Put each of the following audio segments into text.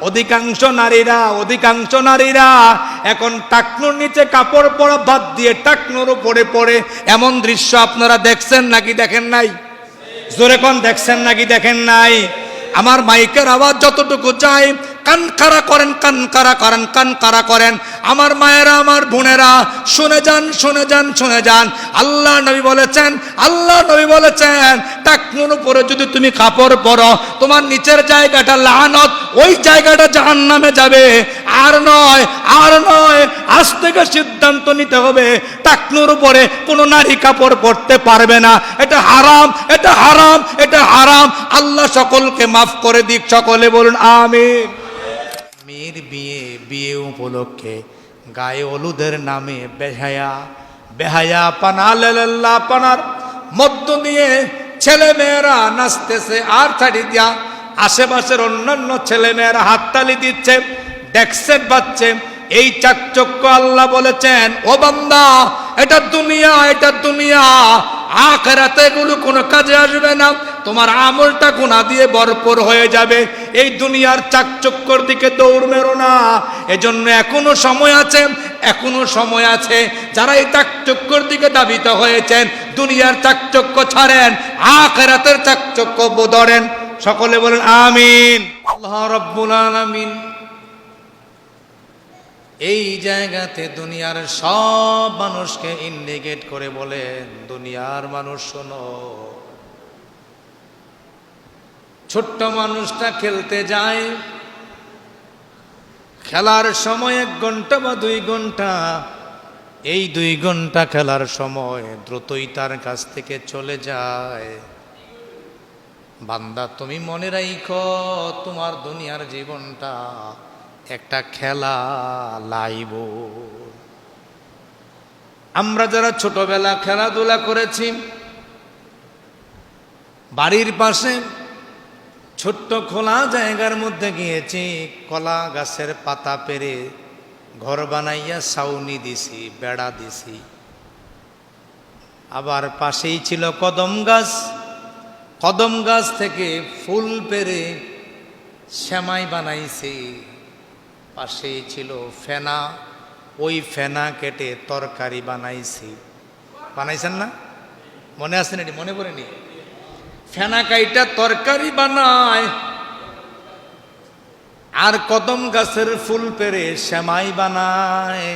অধিকাংশ নারীরা এখন টাকনুর নিচে কাপড় পরা বাদ দিয়ে টাকনুর উপরে পড়ে এমন দৃশ্য আপনারা দেখছেন নাকি দেখেন নাই? জোরে কোন দেখছেন নাকি দেখেন নাই? আমার মাইকের আওয়াজ যতটুকু যায় কান খাড়া করেন আমার মায়েরা, আমার বোনেরা, শুনে যান। আল্লাহ নবী বলেছেন টাকনুর উপরে যদি তুমি কাপড় পরো তোমার নিচের জায়গাটা লানত, ওই জায়গাটা জাহান্নামে যাবে। আর নয় আজ থেকে সিদ্ধান্ত নিতে হবে টাকনুর উপরে কোনো নারী কাপড় পরতে পারবে না। এটা হারাম। আল্লাহ সকলকে মাফ করে দিক, সকলে বলুন আমিন। মেয়ের বিয়ে উপলক্ষে গায়ে হলুদের নামে বেহায়া পানার মধ্য দিয়ে ছেলে মেয়েরা নাচতেছে, আর ছাড়ি দিয়া আশেপাশের অন্যান্য ছেলে মেয়েরা হাততালি দিচ্ছে, ডেক্সেট বাজছে। এই চাকচক্য আল্লাহ বলেছেন, ও বান্দা এটা দুনিয়া, আখিরাতে এগুলো কোনো কাজে আসবে না, তোমার আমলটা গুনাহ দিয়ে ভরপুর হয়ে যাবে। এই দুনিয়ার চাকচক্যর দিকে দৌড় মেরো না। এজন্য এখনো সময় আছে যারা এই চাকচক্যর দিকে ধাবিত হয়েছেন, দুনিয়ার চাকচক্য ছাড়েন, আখিরাতের চাকচক্য ধরেন। সকলে বলেন আমিন। আল্লাহ রাব্বুল আলামিন এই জায়গাতে দুনিয়ার সব মানুষকে ইন্ডিকেট করে বলেন, দুনিয়ার মানুষ শোনো, ছোট্ট মানুষটা খেলতে যায়, খেলার সময় 1 ঘন্টা বা 2 ঘন্টা, এই 2 ঘন্টা খেলার সময় দ্রুতই তার কাছ থেকে চলে যায়। বান্দা তুমি মনে রাখো তোমার দুনিয়ার জীবনটা একটা খেলা লাইব। আমরা যারা ছোটবেলা খেলাধুলা করেছি, বাড়ির পাশে ছোট্ট খোলা জায়গার মধ্যে গিয়েছি, কলা গাছের পাতা পেরে ঘর বানাইয়া ছাউনি দিছি, বেড়া দিছি। আবার পাশেই ছিল কদম গাছ থেকে ফুল পেরে সেমাই বানাইছি। পাশেই ছিল ফেনা, ওই ফেনা কেটে তরকারি বানাইছেন না? মনে আছে না? মনে পড়েনি? ফেনা কাইটা তরকারি বানায়, আর কদম গাছের ফুল পেরে সেমাই বানায়,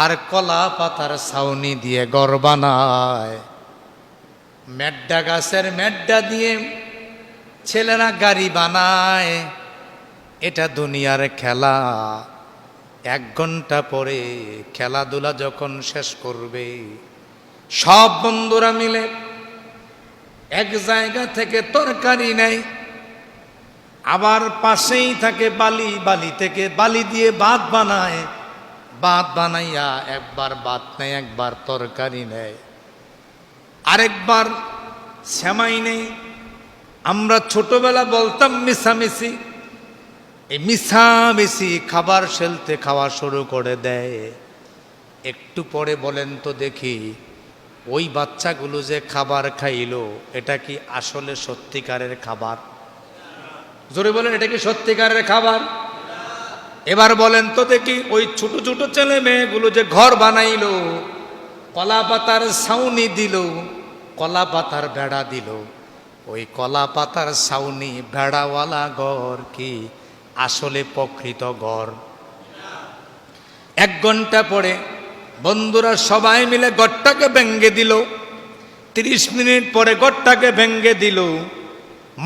আর কলা পাতার ছাউনি দিয়ে ঘর বানায়। মেড্ডা গাছের মেড্ডা দিয়ে ছেলেরা গাড়ি বানায়। এটা দুনিয়ার খেলা। 1 ঘন্টা পরে খেলাধুলা যখন শেষ করবে, সব বন্ধুরা মিলে এক জায়গা থেকে তরকারি নেয়, আবার পাশেই থাকে বালি থেকে বালি দিয়ে ভাত বানাইয়া একবার ভাত নেয়, একবার তরকারি নেয়, আরেকবার সেমাই নেই। আমরা ছোটবেলা বলতাম মিশামিশি, এই মিশামিশি খাবার ফেলতে খাওয়া শুরু করে দেয়। একটু পরে বলেন তো দেখি, ওই বাচ্চাগুলো যে খাবার খাইলো এটা কি আসলে সত্যিকারের খাবার? জোরে বলেন, এটা কি সত্যিকারের খাবার? এবার বলেন তো দেখি, ওই ছোট ছোট ছেলে মেয়েগুলো যে ঘর বানাইলো, কলা পাতার ছাউনি দিল, কলা পাতার বেড়া দিল, ওই কলা পাতার ছাউনি বেড়াওয়ালা ঘর কি আসলে প্রকৃত ঘর? 1 ঘন্টা পরে বন্ধুরা সবাই মিলে ঘরটাকে ভেঙ্গে দিল। 30 মিনিট পরে ঘরটাকে ভেঙ্গে দিল।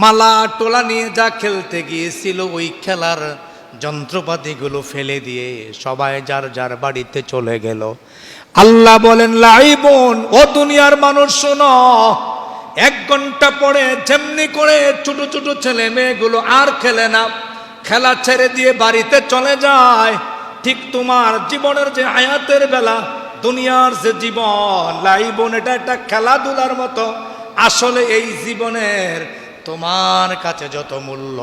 মালা টোলা নিয়ে যা খেলতে গিয়েছিল ওই খেলার যন্ত্রপাতিগুলো ফেলে দিয়ে সবাই যার যার বাড়িতে চলে গেল। আল্লাহ বলেন, লাইবুন, ও দুনিয়ার মানুষ শোনো, 1 ঘন্টা পরে যেমনি করে ছোট ছোট ছেলে মেয়েগুলো আর খেলে না, খেলা ছেড়ে দিয়ে বাড়িতে চলে যায়, ঠিক তোমার জীবনের যে হায়াতের বেলা, দুনিয়ার যে জীবন, লাইবুন, এটা একটা খেলাধুলার মতো। আসলে এই জীবনের তোমার কাছে যত মূল্য,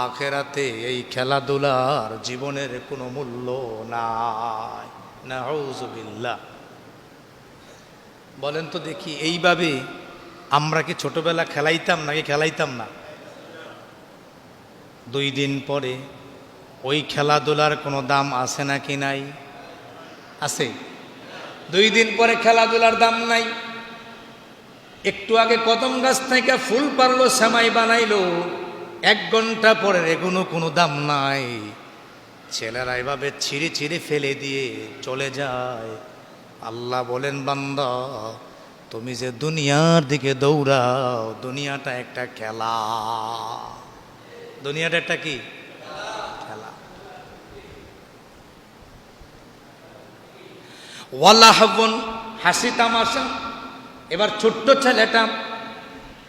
আখিরাতে এই খেলাধুলার জীবনের কোনো মূল্য নাই। নাউযুবিল্লাহ। বলেন তো দেখি, এইভাবে আমরা কি ছোটবেলা খেলাইতাম নাকি খেলাইতাম না? 2 দিন পরে ওই খেলাধুলার কোনো দাম আছে নাকি নাই? আছে। 2 দিন পরে খেলাধুলার দাম নাই। একটু আগে কদম গাছ থেকে ফুল পারলো, সেমাই বানাইলো, 1 ঘন্টা পরে এগুলো কোনো দাম নাই। ছেলেরা এভাবে ছিঁড়ে ছিঁড়ে ফেলে দিয়ে চলে যায়। আল্লাহ বলেন, বান্দা তুমি যে দুনিয়ার দিকে দৌড়াও, দুনিয়াটা একটা খেলা। দুনিয়াটা একটা কি খেলা। ওয়ালাহবুন, হাসি তামাশা। এবার ছোট্ট ছেলেটা,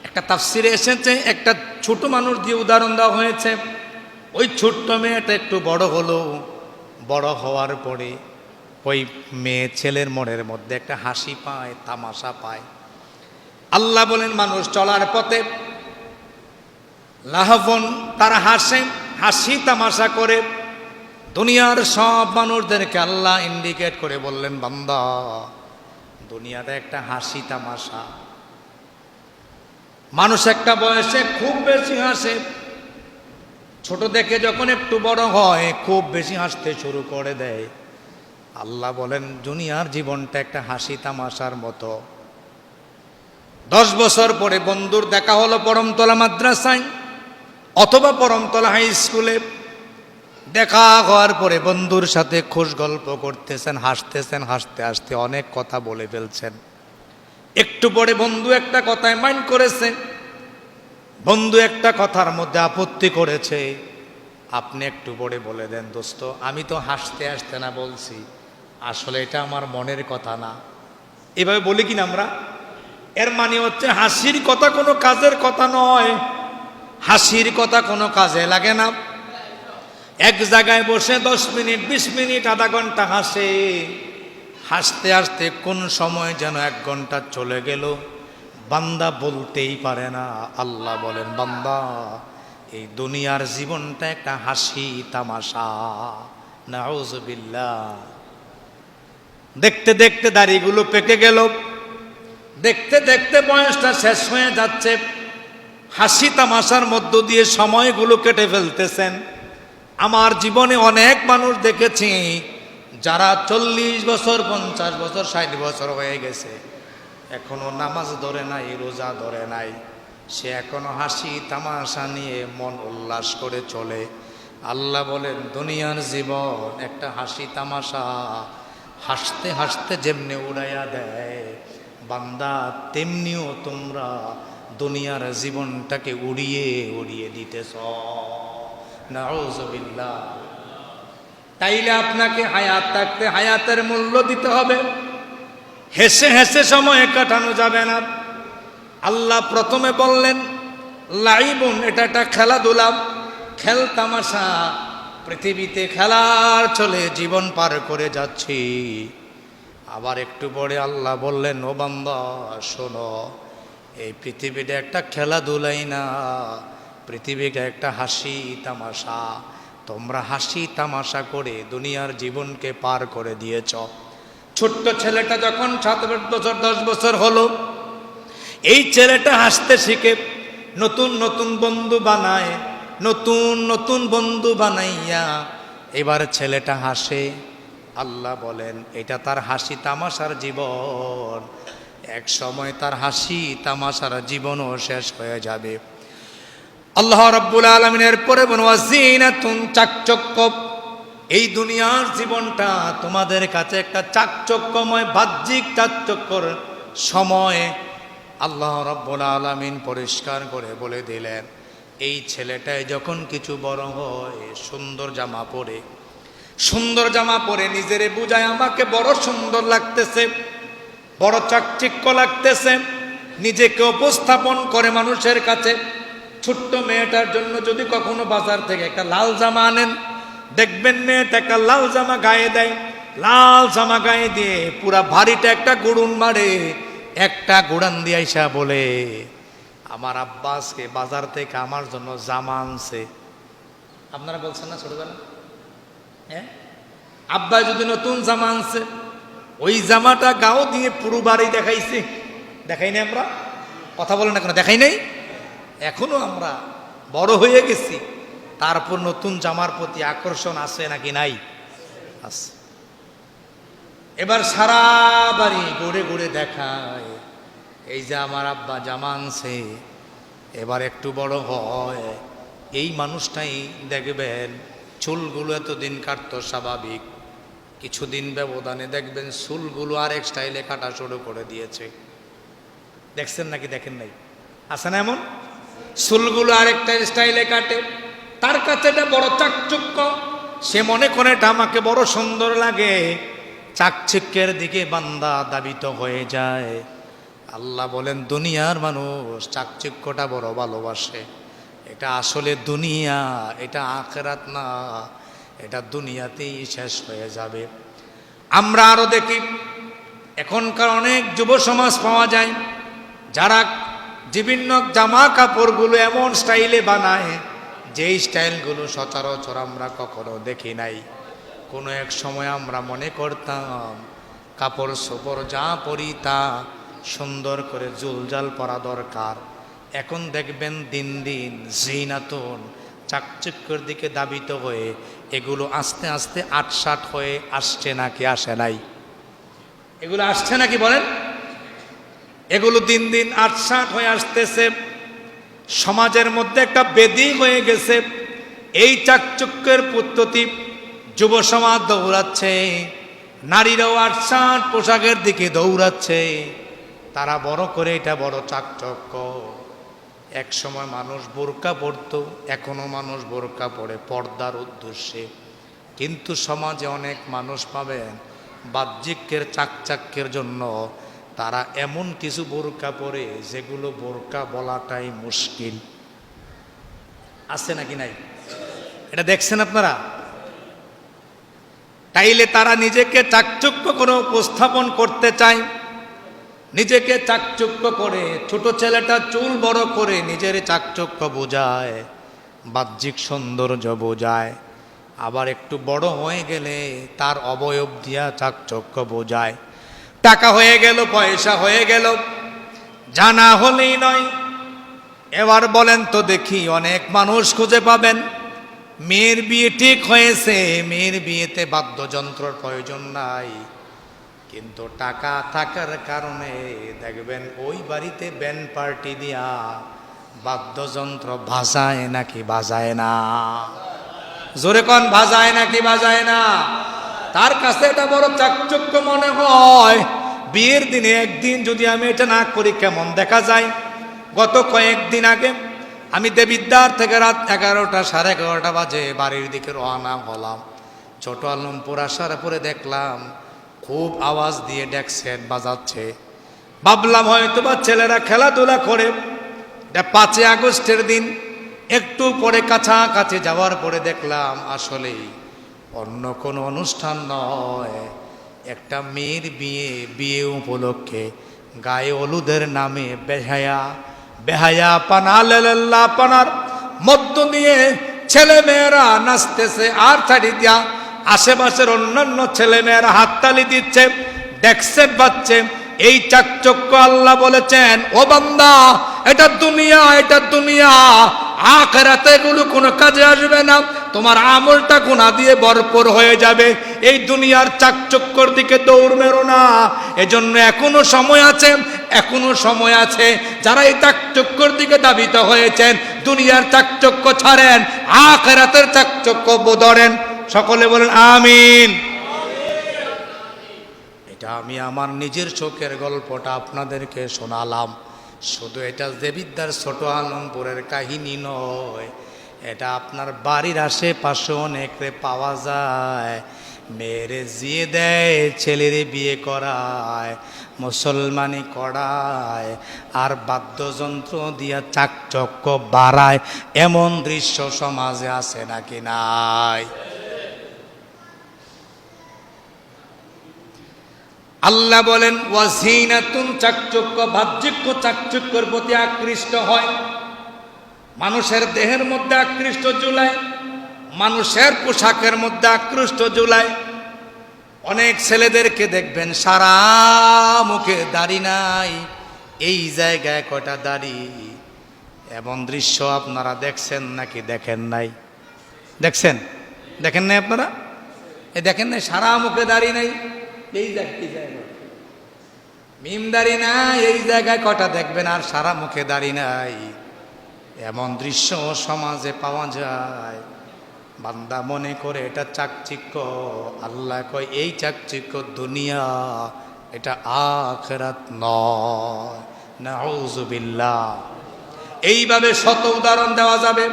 একটা তাফসিরে এসেছে একটা ছোট মানুষ দিয়ে উদাহরণ দেওয়া হয়েছে। ওই ছোট্ট মেয়েটা একটু বড় হলো, বড় হওয়ার পরে ওই মেয়ে ছেলের মনের মধ্যে একটা হাসি পায়, তামাশা পায়। আল্লাহ বলেন, মানুষ চলার পথে লাহবন, তারা হাসে, হাসি তামাশা করে। দুনিয়ার সব মানুষদেরকে আল্লাহ ইন্ডিকেট করে বললেন, বান্দা দুনিয়াটা একটা হাসি তামাশা। মানুষ একটা বয়সে খুব বেশি হাসে, ছোট দেখে যখন একটু বড় হয় খুব বেশি হাসতে শুরু করে দেয়। আল্লাহ বলেন, দুনিয়ার জীবনটা একটা হাসি তামাশার মতো। 10 বছর পরে বন্ধুর দেখা হলো পরমতলা মাদ্রাসায় অথবা পরমতলা হাই স্কুলে। দেখা হওয়ার পরে বন্ধুর সাথে খোশ গল্প করতেছেন, হাসতেছেন, হাসতে হাসতে অনেক কথা বলে ফেলছেন। একটু পরে বন্ধু একটা কথায় মাইন্ড করেছে, বন্ধু একটা কথার মধ্যে আপত্তি করেছে। আপনি একটু পরে বলে দেন, দোস্ত আমি তো হাসতে হাসতে না বলছি, আসলে এটা আমার মনের কথা না। এভাবে বলি কিনা আমরা? এর মানে হচ্ছে হাসির কথা কোনো কাজের কথা নয়, হাসির কথা কোনো কাজে লাগে না। এক জায়গায় বসে 10 মিনিট, 20 মিনিট, আধা ঘন্টা হাসে, হাসতে হাসতে কোন সময় যেন 1 ঘন্টা চলে গেল, বান্দা বলতেই পারে না। আল্লাহ বলেন, বান্দা এই দুনিয়ার জীবনটা একটা হাসি তামাশা। নাউযুবিল্লাহ। দেখতে দেখতে দাড়িগুলো পেকে গেল, দেখতে দেখতে বয়সটা শেষ হয়ে যাচ্ছে, হাসি তামাশার মধ্য দিয়ে সময়গুলো কেটে ফেলতেছেন। আমার জীবনে অনেক মানুষ দেখেছি যারা 40 বছর, 50 বছর, 60 বছর হয়ে গেছে, এখনো নামাজ ধরে নাই, রোজা ধরে নাই, সে এখনো হাসি তামাশা নিয়ে মন উল্লাস করে চলে। আল্লাহ বলেন, দুনিয়ার জীবন একটা হাসি তামাশা, হাসতে হাসতে যেমনি উড়াইয়া দেয় বান্দা, তেমনিও তোমরা দুনিয়ার জীবনটাকে উড়িয়ে উড়িয়ে দিতেছ। নাউযুবিল্লাহ। তাইলে আপনাকে হায়াত থাকতে হায়াতের মূল্য দিতে হবে, হেসে হেসে সময় কাটানো যাবে না। আল্লাহ প্রথমে বললেন লাইবুন, এটা একটা খেলাধুলা, খেল তামাশা, পৃথিবীতে খেলার চলে জীবন পার করে যাচ্ছি। আবার একটু পরে আল্লাহ বললেন, ও বান্দা শোনো, এই পৃথিবীটা একটা খেলাধুলাই না, পৃথিবীটা একটা হাসি তামাশা। তোমরা হাসি তামাশা করে দুনিয়ার জীবনকে পার করে দিয়েছ। ছোট্ট ছেলেটা যখন 7 বছর 10 বছর হলো, এই ছেলেটা হাসতে শিখে নতুন নতুন বন্ধু বানায়, নতুন নতুন বন্ধু বানাইয়া এবার ছেলেটা হাসে। আল্লাহ বলেন, এটা তার হাসি তামাশার জীবন, এক সময় তার হাসি তামাশার জীবনও শেষ হয়ে যাবে। আল্লাহ রাব্বুল আলামিনের পরে ওয়াজিনাতুন, চাকচক্য। এই দুনিয়ার জীবনটা তোমাদের কাছে একটা চাকচক্যময়, বাহ্যিক চাকচক্যর সময়। আল্লাহ রাব্বুল আলামিন পরিষ্কার করে বলে দিলেন, এই ছেলেটাই যখন কিছু বড় হয়, সুন্দর জামা পরে, সুন্দর জামা পরে নিজেরে বুঝায় আমাকে বড় সুন্দর লাগতেছে, বড় চাকচিক্য লাগতেছে, নিজেকে উপস্থাপন করে মানুষের কাছে। ছোট্ট মেয়েটার জন্য যদি কখনো বাজার থেকে একটা লাল জামা আনেন, দেখবেন মেয়েটা একটা লাল জামা গায়ে দেয়, লাল জামা গায়ে দিয়ে পুরা ভারীটা একটা গুড়ুন মারে, একটা গুড়ান দিয়ে আইসা বলে, আমার আব্বা আজকে বাজার থেকে আমার জন্য জামা আনছে। আপনারা বলছেন না ছোটবেলা? হ্যাঁ, আব্বা যদি নতুন জামা আনছে, ওই জামাটা গাও দিয়ে পুরো বাড়ি দেখাইছে। দেখাই নাই আমরা? কথা বলেন না কেন? দেখাই নাই? এখনো আমরা বড় হয়ে গেছি, তারপর নতুন জামার প্রতি আকর্ষণ আছে নাকি নাই? আছে। এবার সারা বাড়ি ঘুরে ঘুরে দেখায়, এই যে আমার আব্বা জামা আনছে, এবার একটু বড় হয় এই মানুষটাই দেখবেন চুলগুলো এতদিন কাটতো স্বাভাবিক, কিছুদিন ব্যবধানে দেখবেন চুলগুলো আরেক স্টাইলে কাটা শুরু করে দিয়েছে। দেখছেন নাকি দেখেন নাই? আছে না এমন? চুলগুলো আরেকটা স্টাইলে কাটে, তার কাছে এটা বড় চাকচুক্য, সে মনে করে এটা আমাকে বড় সুন্দর লাগে, চাকচিক্যের দিকে বান্দা দাবিত হয়ে যায়। আল্লাহ বলেন দুনিয়ার মানুষ চাকচিক্যটা বড় ভালোবাসে, এটা আসলে দুনিয়া, এটা আখিরাত না, এটা দুনিয়াতেই শেষ হয়ে যাবে। আমরা আরো দেখি এখনকার অনেক যুব সমাজ পাওয়া যায় যারা বিভিন্ন জামা কাপড়গুলো এমন স্টাইলে বানায় যেই স্টাইলগুলো সচরাচর আমরা কখনো দেখি নাই। কোনো এক সময় আমরা মনে করতাম কাপড় চোপড় যা পরি তা সুন্দর করে জুলজাল পরা দরকার। এখন দেখবেন দিন দিন জিনাতুন চাকচিক্যের দিকে দাবিত হয়ে এগুলো আস্তে আস্তে আটসাট হয়ে আসছে নাকি আসে নাই? এগুলো আসছে নাকি বলেন? এগুলো দিন দিন আটসাট হয়ে আসতেছে, সমাজের মধ্যে একটা বেদি হয়ে গেছে। এই চাকচক্যের পদ্ধতি যুব সমাজ দৌড়াচ্ছে, নারীরাও আটসাট পোশাকের দিকে দৌড়াচ্ছে, তারা বড় করে এটা বড় চাকচক্য। এক সময় মানুষ বোরকা পরতো, এখনো মানুষ বোরকা পরে পর্দার উদ্দেশ্যে, কিন্তু সমাজে অনেক মানুষ পাবেন বাহ্যিকের চাকচাক্যের জন্য তারা এমন কিছু বোরকা পরে যেগুলো বোরকা বলাটাই মুশকিল। আছে নাকি নাই? এটা দেখছেন আপনারা? তাইলে তারা নিজেকে চাকচক্য করে উপস্থাপন করতে চায়, নিজেকে চাকচক্য করে, ছোট ছেলেটা চুল বড় করে নিজের চাকচক্য বোঝায়, বাহ্যিক সৌন্দর্য বোঝায়, আবার একটু বড় হয়ে গেলে তার অবয়ব দিয়া চাকচক্য বোঝায়। টাকা হয়ে গেল, পয়সা হয়ে গেল, জানা হলেই নয়। এবার বলেন তো দেখি, অনেক মানুষ খুঁজে পাবেন মেয়ের বিয়ে ঠিক হয়েছে, মেয়ের বিয়েতে বাদ্যযন্ত্রের প্রয়োজন নাই, কিন্তু টাকা থাকার কারণে দেখবেন ওই বাড়িতে ব্যান্ড পার্টি দিয়া বাদ্যযন্ত্র বাজায় নাকি বাজায় না? জোরে কোন, বাজায় নাকি বাজায় না? তার কাছে এটা বড় চাকচক্য মনে হয়। বিয়ের দিনে একদিন যদি আমি এটা না করি কেমন দেখা যায়? গত কয়েকদিন আগে আমি দেবিদ্বার থেকে রাত 11টা সাড়ে 11টা বাজে বাড়ির দিকে রওনা হলাম। ছোট আলমপুর আসার পরে দেখলাম খুব আওয়াজ দিয়ে ডেক সেট বাজাচ্ছে। ভাবলাম হয়তো বা ছেলেরা খেলাধুলা করে, 5 আগস্টের দিন। একটু পরে কাছাকাছি যাওয়ার পরে দেখলাম আসলেই অন্য কোনো অনুষ্ঠান নয়, একটা মেয়ের বিয়ে, বিয়ে উপলক্ষে গায়ে হলুদের নামে বেহায়া বেহায়া পানা লেল্লা পানার মধ্য দিয়ে ছেলে মেয়েরা নাচতেছে, আর ছাড়ি দিয়া আশেপাশের অন্যান্য ছেলে মেয়েরা হাততালি দিচ্ছে, ডেকসেট বাজছে। এই চাকচক্য আল্লাহ বলেছেন, ও বান্দা এটা দুনিয়া, এটা দুনিয়া, আখিরাতে এগুলো কোনো কাজে আসবে না, তোমার আমলটা গুনাহ দিয়ে ভরপুর হয়ে যাবে। এই দুনিয়ার চাকচক্যর দিকে দৌড় মেরো না। এজন্য এখনো সময় আছে, এখনো সময় আছে। যারা এই চাকচক্যর দিকে ধাবিত হয়েছেন, দুনিয়ার চাকচক্য ছাড়েন, আখিরাতের চাকচক্য ধরেন। সকলে বলেন আমিন। এটা আমি আমার নিজের চোখের গল্পটা আপনাদেরকে শোনালাম। শুধু এটা দেবিদ্বার ছোট আলমপুরের কাহিনী নয়, এটা আপনার বাড়ির আশেপাশে অনেকরে পাওয়া যায়। মেয়েরে জিয়ে দেয়, ছেলের বিয়ে করায়, মুসলমানি করায়, আর বাদ্যযন্ত্র দিয়া চাকচক্য বাড়ায়, এমন দৃশ্য সমাজে আছে নাকি নাই? আল্লাহ বলেন ওয়াজিনাতুন, চাকচক্য, বাহ্যিক চাকচক্যের প্রতি আকৃষ্ট হয়, মানুষের দেহের মধ্যে আকৃষ্ট জুলায়, মানুষের পোশাকের মধ্যে আকৃষ্ট জুলায়। অনেক ছেলেদেরকে দেখবেন সারা মুখে দাড়ি নাই, এই জায়গায় কটা দাড়ি। এমন দৃশ্য আপনারা দেখছেন নাকি দেখেন নাই? দেখছেন? দেখেন নাই আপনারা? এ দেখেন নাই সারা মুখে দাড়ি নাই, এই জায়গায় মিম দাড়ি নাই, এই জায়গায় কটা দেখবেন, আর সারা মুখে দাড়ি নাই। এমন দৃশ্য সমাজে পাওয়া যায়। বান্দা মনে করে এটা চাকচিক্য, আল্লাহ কয় এই চাকচিক্য দুনিয়া, এটা আখিরাত নয়। নাউযুবিল্লাহ। এইভাবে শত উদাহরণ দেওয়া যাবে,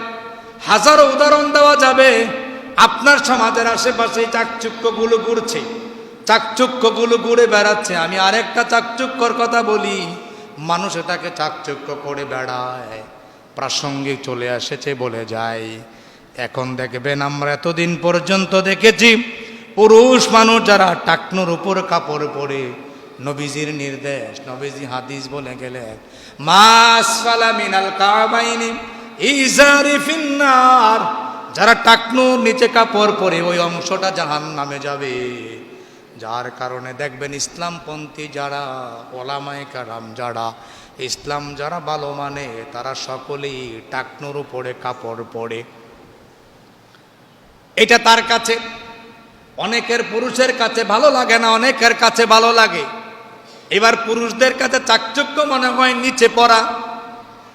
হাজারো উদাহরণ দেওয়া যাবে। আপনার সমাজের আশেপাশে চাকচুক্যগুলো ঘুরছে, চাকচুক্যগুলো ঘুরে বেড়াচ্ছে। আমি আরেকটা চাকচুক্যর কথা বলি, মানুষ এটাকে চাকচুক্য করে বেড়ায়, প্রাসঙ্গিক চলে এসেছে বলে যায়। এখন দেখবেন, আমরা এতদিন পর্যন্ত দেখেছি পুরুষ মানুষ যারা টাকনুর উপর কাপড় পরে, নবীজির নির্দেশ, নবীজি হাদিস বলে গেলেন, মাসফালা মিনাল কাবাইনি ইজারি ফিন্নার, যারা টাকনুর নিচে কাপড় পরে ওই অংশটা জাহান্নামে যাবে। যার কারণে দেখবেন ইসলামপন্থী যারা, ওলামায়ে কেরাম যারা, ইসলাম যারা ভালো মানে, তারা সকলেই টাকনুর উপরে কাপড় পরে। এটা তার কাছে, অনেকের পুরুষের কাছে ভালো লাগে না, অনেকের কাছে ভালো লাগে। এবার পুরুষদের কাছে চাকচক্য মনে হয় নিচে পড়া,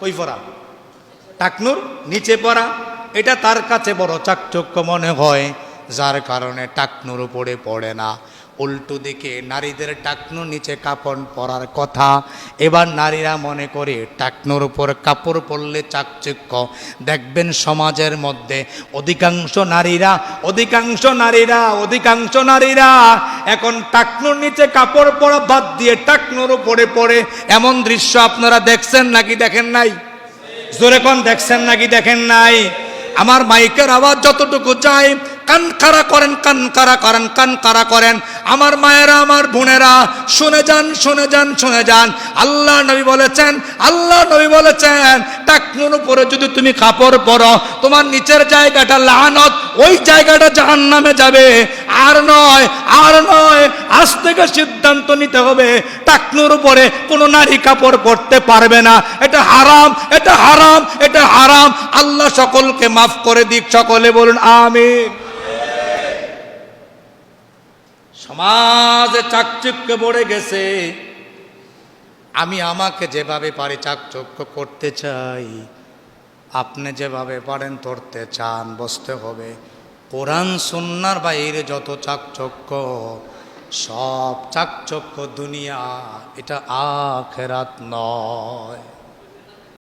কই পড়া, টাকনুর নিচে পড়া, এটা তার কাছে বড় চাকচক্য মনে হয়, যার কারণে টাকনুর উপরে পড়ে না। উল্টো দিকে নারীদের টাকনুর নিচে কাপড় পরার কথা, এবার নারীরা মনে করে টাকনুর উপর কাপড় পরলে চাকচিক্য। দেখবেন সমাজের মধ্যে অধিকাংশ নারীরা এখন টাকনুর নিচে কাপড় পরা বাদ দিয়ে টাকনুর উপরে পড়ে। এমন দৃশ্য আপনারা দেখছেন নাকি দেখেন নাই? জোরে কোন দেখছেন নাকি দেখেন নাই? আমার মাইকের আওয়াজ যতটুকু চাই, কান খাড়া করেন, কান খাড়া করেন। আমার মায়েরা, আমার বোনেরা, শুনে যান। আল্লাহ নবী বলেছেন টাকনুর উপরে যদি তুমি কাপড় পরো, তোমার নিচের জায়গাটা লানত, ওই জায়গাটা জাহান্নামে যাবে। আর নয়, আজ থেকে সিদ্ধান্ত নিতে হবে, টাকনুর উপরে কোনো নারী কাপড় পরতে পারবে না। এটা হারাম। আল্লাহ সকলকে মাফ করে দিক, সকলে বলুন আমিন। সমাজে চাকচিক্য পড়ে গেছে। আমি আমাকে যেভাবে পারি চাকচক্য করতে চাই, আপনি যেভাবে পারেন ধরতে চান, বসতে হবে। কোরআন সুন্নাহর বাইরে যত চাকচক্য, সব চাকচক্য দুনিয়া, এটা আখিরাত নয়।